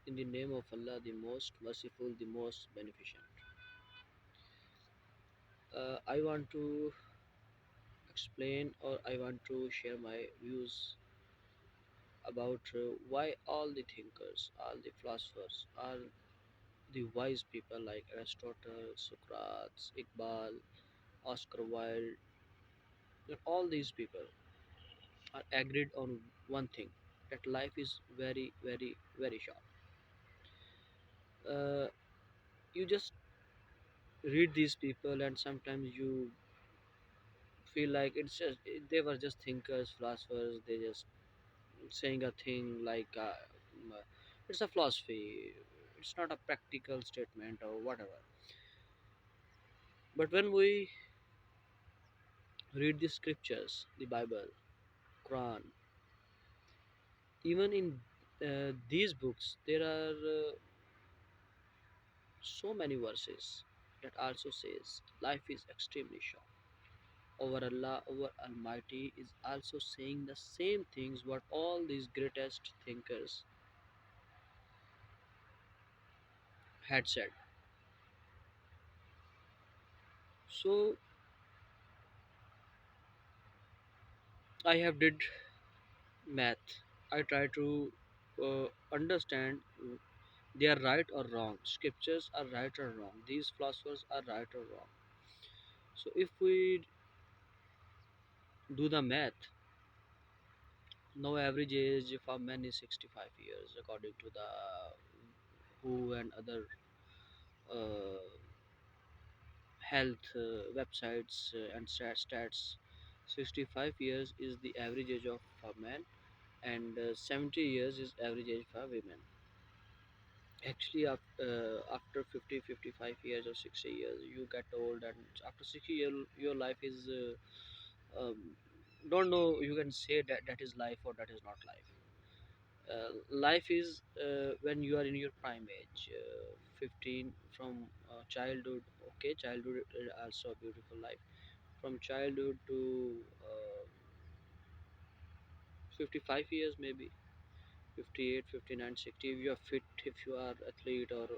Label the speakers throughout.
Speaker 1: In the name of Allah, the most merciful, the most beneficent. I want to explain or I want to share my views about why all the thinkers, all the philosophers, all the wise people like Aristotle, Socrates, Iqbal, Oscar Wilde, and all these people are agreed on one thing, that life is very, very, very short. Uh, you just read these people, and sometimes you feel like it's just they were just thinkers, philosophers. They just saying a thing like it's a philosophy. It's not a practical statement or whatever. But when we read the scriptures, the Bible, Quran, even in these books, there are so many verses that also says life is extremely short. Our Allah, our Almighty is also saying the same things what all these greatest thinkers had said. So I have did math. I try to understand they are right or wrong. Scriptures are right or wrong. These philosophers are right or wrong. So if we do the math, now average age for men is 65 years according to the WHO and other uh, health websites and stats. 65 years is the average age of a man, and 70 years is average age for women. Actually, after 50, 55 years or 60 years, you get old, and after 60 years, your life is don't know. You can say that that is life or that is not life. Life is when you are in your prime age, 15 from childhood. Okay, childhood is also a beautiful life. From childhood to 55 years, maybe 58, 59, 60. If you are fit, if you are athlete, or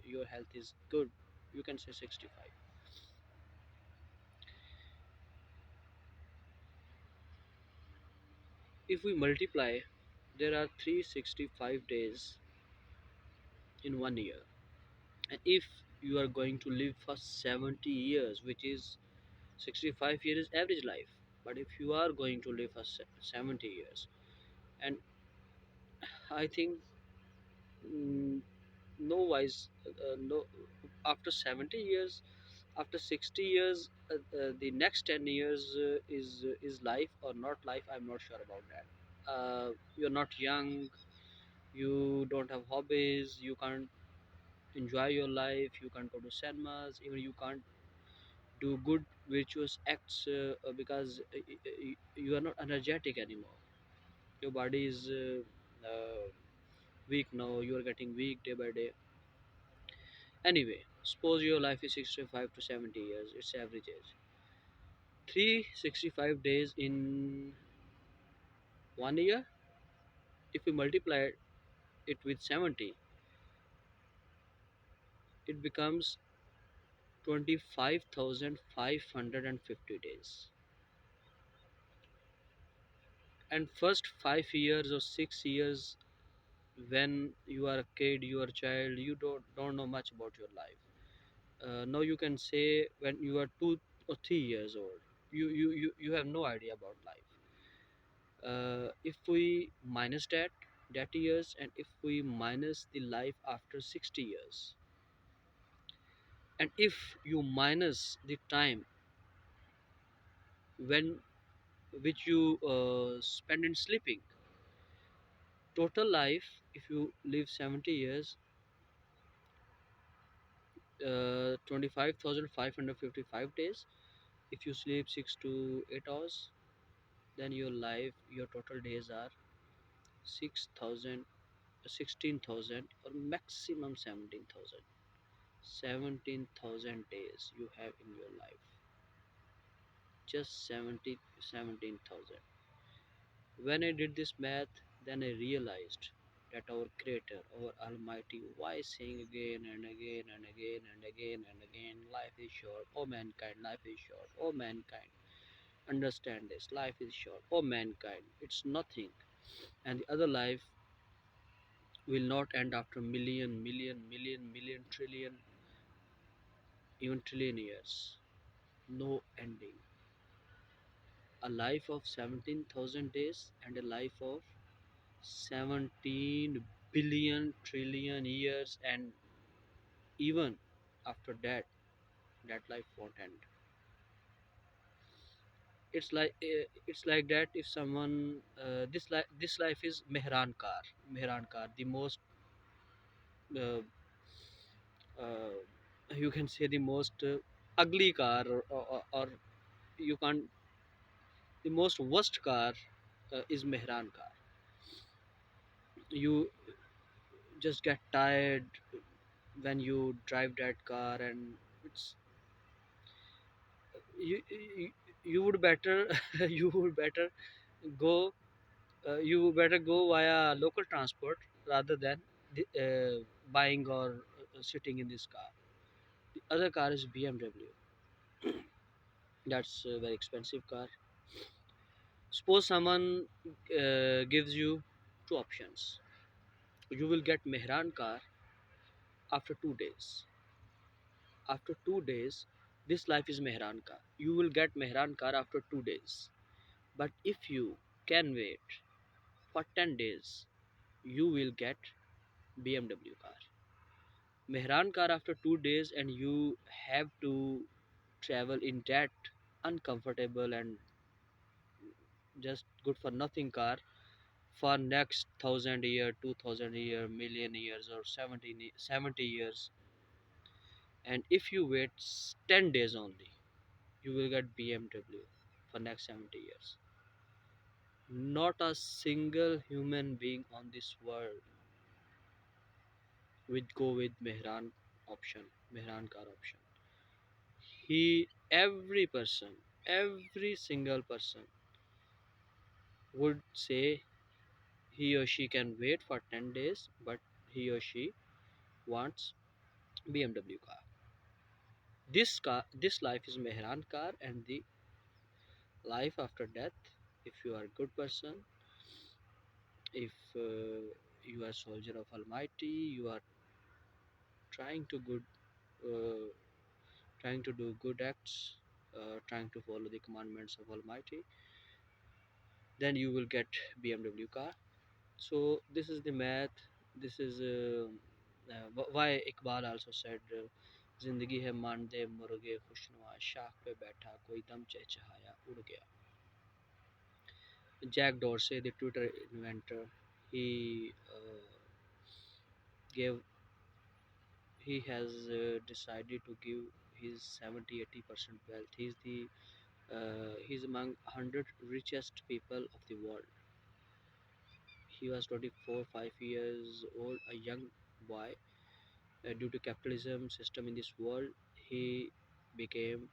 Speaker 1: your health is good, you can say 65. If we multiply, there are 365 days in 1 year. And if you are going to live for 70 years, which is 65 years average life, but if you are going to live for 70 years, and I think mm, no wise no, after 70 years, after 60 years, the next 10 years is life or not life, I'm not sure about that. You're not young, you don't have hobbies, you can't enjoy your life, you can't go to cinemas, even you can't do good virtuous acts because you are not energetic anymore. Your body is weak now, you are getting weak day by day. Anyway, suppose your life is 65 to 70 years, it's average age. 365 days in 1 year, if we multiply it with 70, it becomes 25,550 days. And first 5 years or 6 years, when you are a kid, you are a child, you don't know much about your life. Now you can say when you are 2 or 3 years old, you have no idea about life. If we minus that years, and if we minus the life after 60 years, and if you minus the time when which you spend in sleeping, total life, if you live 70 years, 25,555 days, if you sleep 6 to 8 hours, then your life, your total days are 6,000, 16,000, or maximum 17,000. 17,000 days you have in your life. Just 17,000. When I did this math, then I realized. that our Creator, our Almighty, why saying again and again and again and again and again, life is short, oh mankind, life is short, oh mankind, understand this, life is short, oh mankind, it's nothing, and the other life will not end after million, trillion, even trillion years. No ending. A life of 17,000 days and a life of 17 billion trillion years, and even after that, that life won't end. It's like that if someone this life is Mehran Kar, the most uh, you can say the most ugly car, or you can't, the most worst car is Mehran Kar. You just get tired when you drive that car, and it's you you would better you would better go you better go via local transport rather than buying or sitting in this car. The other car is BMW. That's a very expensive car. Suppose someone gives you two options. You will get Mehran car after 2 days. After 2 days, this life is Mehran car. You will get Mehran car after 2 days. But if you can wait for 10 days, you will get BMW car. Mehran car after 2 days, and you have to travel in that uncomfortable and just good for nothing car for next 1,000 year, 2,000 year, million years, or 70 years. And if you wait 10 days only, you will get BMW for next 70 years. Not a single human being on this world would go with Mehran car option. Every person, every single person would say he or she can wait for 10 days, but he or she wants BMW car. This life is Mehran car, and the life after death, if you are a good person, if you are soldier of Almighty, you are trying to good uh, trying to do good acts, trying to follow the commandments of Almighty, then you will get BMW car. So this is the math. This is why Iqbal also said, जिंदगी है मांदे मुर्गे खुशनुमा शाख पे बैठा कोई दम चहचहाया उड़ गया. Jack Dorsey, the Twitter inventor, he gave he has decided to give his 70-80% wealth. He's among 100 richest people of the world. He was 24 5 years old, a young boy. Due to capitalism system in this world, he became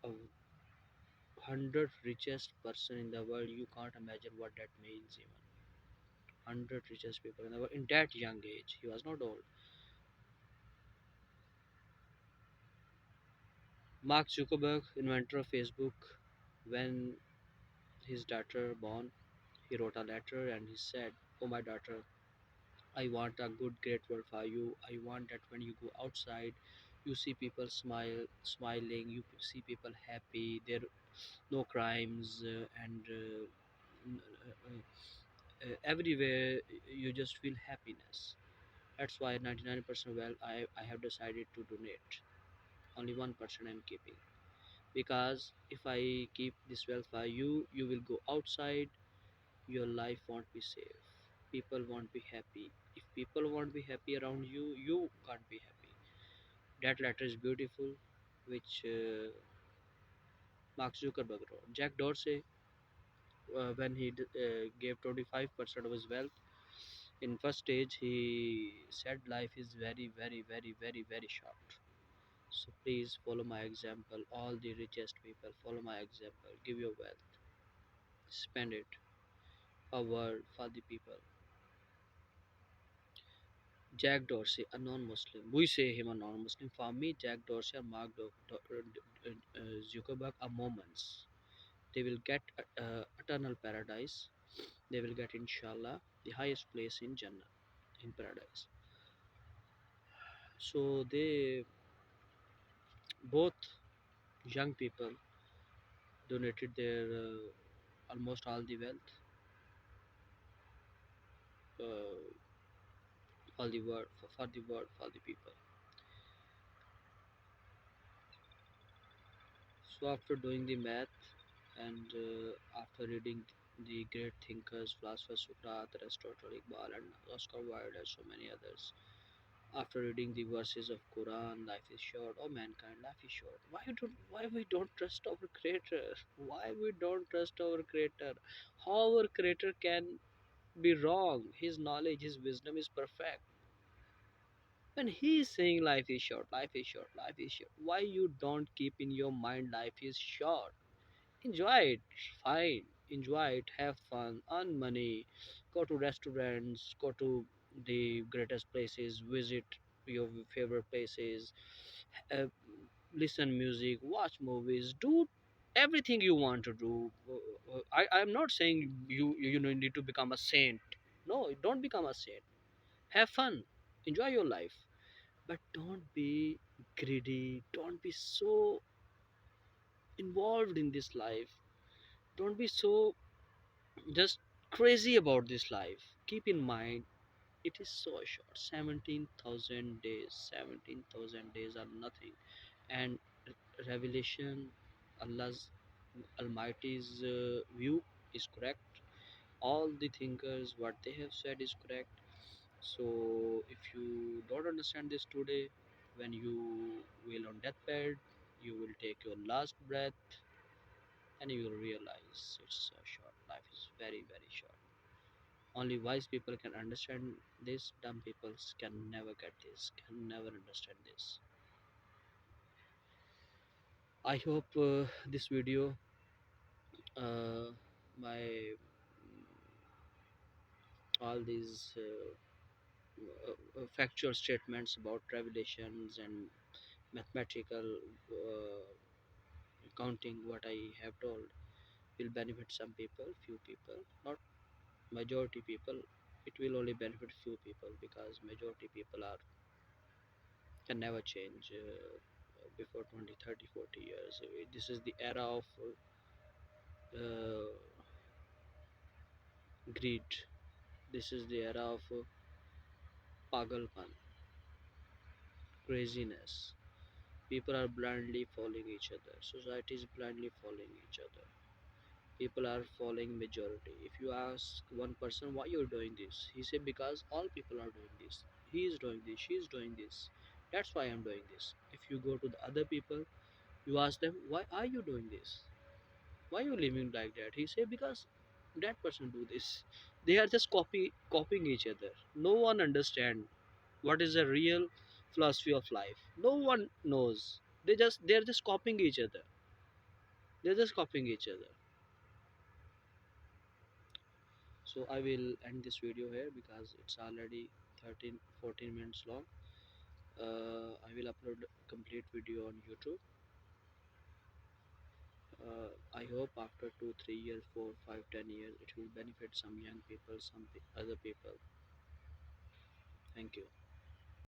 Speaker 1: a 100 richest person in the world. You can't imagine what that means. Even 100 richest people in the world in that young age. He was not old. Mark Zuckerberg, inventor of Facebook, when his daughter born, he wrote a letter and he said, "Oh my daughter, I want a good, great world for you. I want that when you go outside, you see people smiling. You see people happy. There no crimes, and everywhere you just feel happiness. That's why 99% well, I have decided to donate. Only 1% I'm keeping, because if I keep this wealth for you, you will go outside. Your life won't be safe. People won't be happy. If people won't be happy around you, you can't be happy." That letter is beautiful, which Mark Zuckerberg wrote. Jack Dorsey, when he gave 25% of his wealth in first stage, he said life is very short. So please follow my example. All the richest people, follow my example. Give your wealth, spend it, a world for the people. Jack Dorsey, a non-Muslim. We say him a non-Muslim. For me, Jack Dorsey or Zuckerberg are Mormons. They will get eternal paradise. They will get, inshallah, the highest place in Jannah, in paradise. So they both young people donated their almost all the wealth, uh, all the world for the world, for the people. So after doing the math and after reading the great thinkers, philosophers Socrates, Aristotle, Iqbal, and Oscar Wilde, and so many others, after reading the verses of Quran, life is short. Oh mankind, life is short. Why we don't trust our Creator? Why we don't trust our Creator? How our Creator can be wrong? His knowledge, His wisdom is perfect. When He is saying life is short, life is short, life is short, why you don't keep in your mind life is short? Enjoy it, fine. Enjoy it, have fun, earn money, go to restaurants, go to the greatest places, visit your favorite places, uh, listen music, watch movies, do everything you want to do. I'm not saying you need to become a saint. No, don't become a saint. Have fun, enjoy your life, but don't be greedy. Don't be so involved in this life. Don't be so just crazy about this life. Keep in mind, it is so short, 17,000 days. 17,000 days are nothing. And revelation, Allah's Almighty's view is correct. All the thinkers, what they have said is correct. So if you don't understand this today, when you will on deathbed, you will take your last breath and you will realize it's so short. Life is very, very short. Only wise people can understand this. Dumb people can never get this, can never understand this. I hope this video, my all these factual statements about revelations and mathematical counting, what I have told, will benefit some people, few people, not majority people. It will only benefit few people because majority people are can never change before 20, 30, 40 years. This is the era of uh, greed. This is the era of pagalpan, craziness. People are blindly following each other. Society is blindly following each other. People are following majority. If you ask one person why you're doing this, he say because all people are doing this. He is doing this. She is doing this. That's why I'm doing this. If you go to the other people, you ask them why are you doing this? Why you living like that? He say because that person do this. They are just copying each other. No one understand what is the real philosophy of life. No one knows. They're just copying each other. They're just copying each other. So I will end this video here because it's already 13 14 minutes long. I will upload complete video on YouTube. I hope after 2 3 years, 4 5 10 years, it will benefit some young people, some other people. Thank you.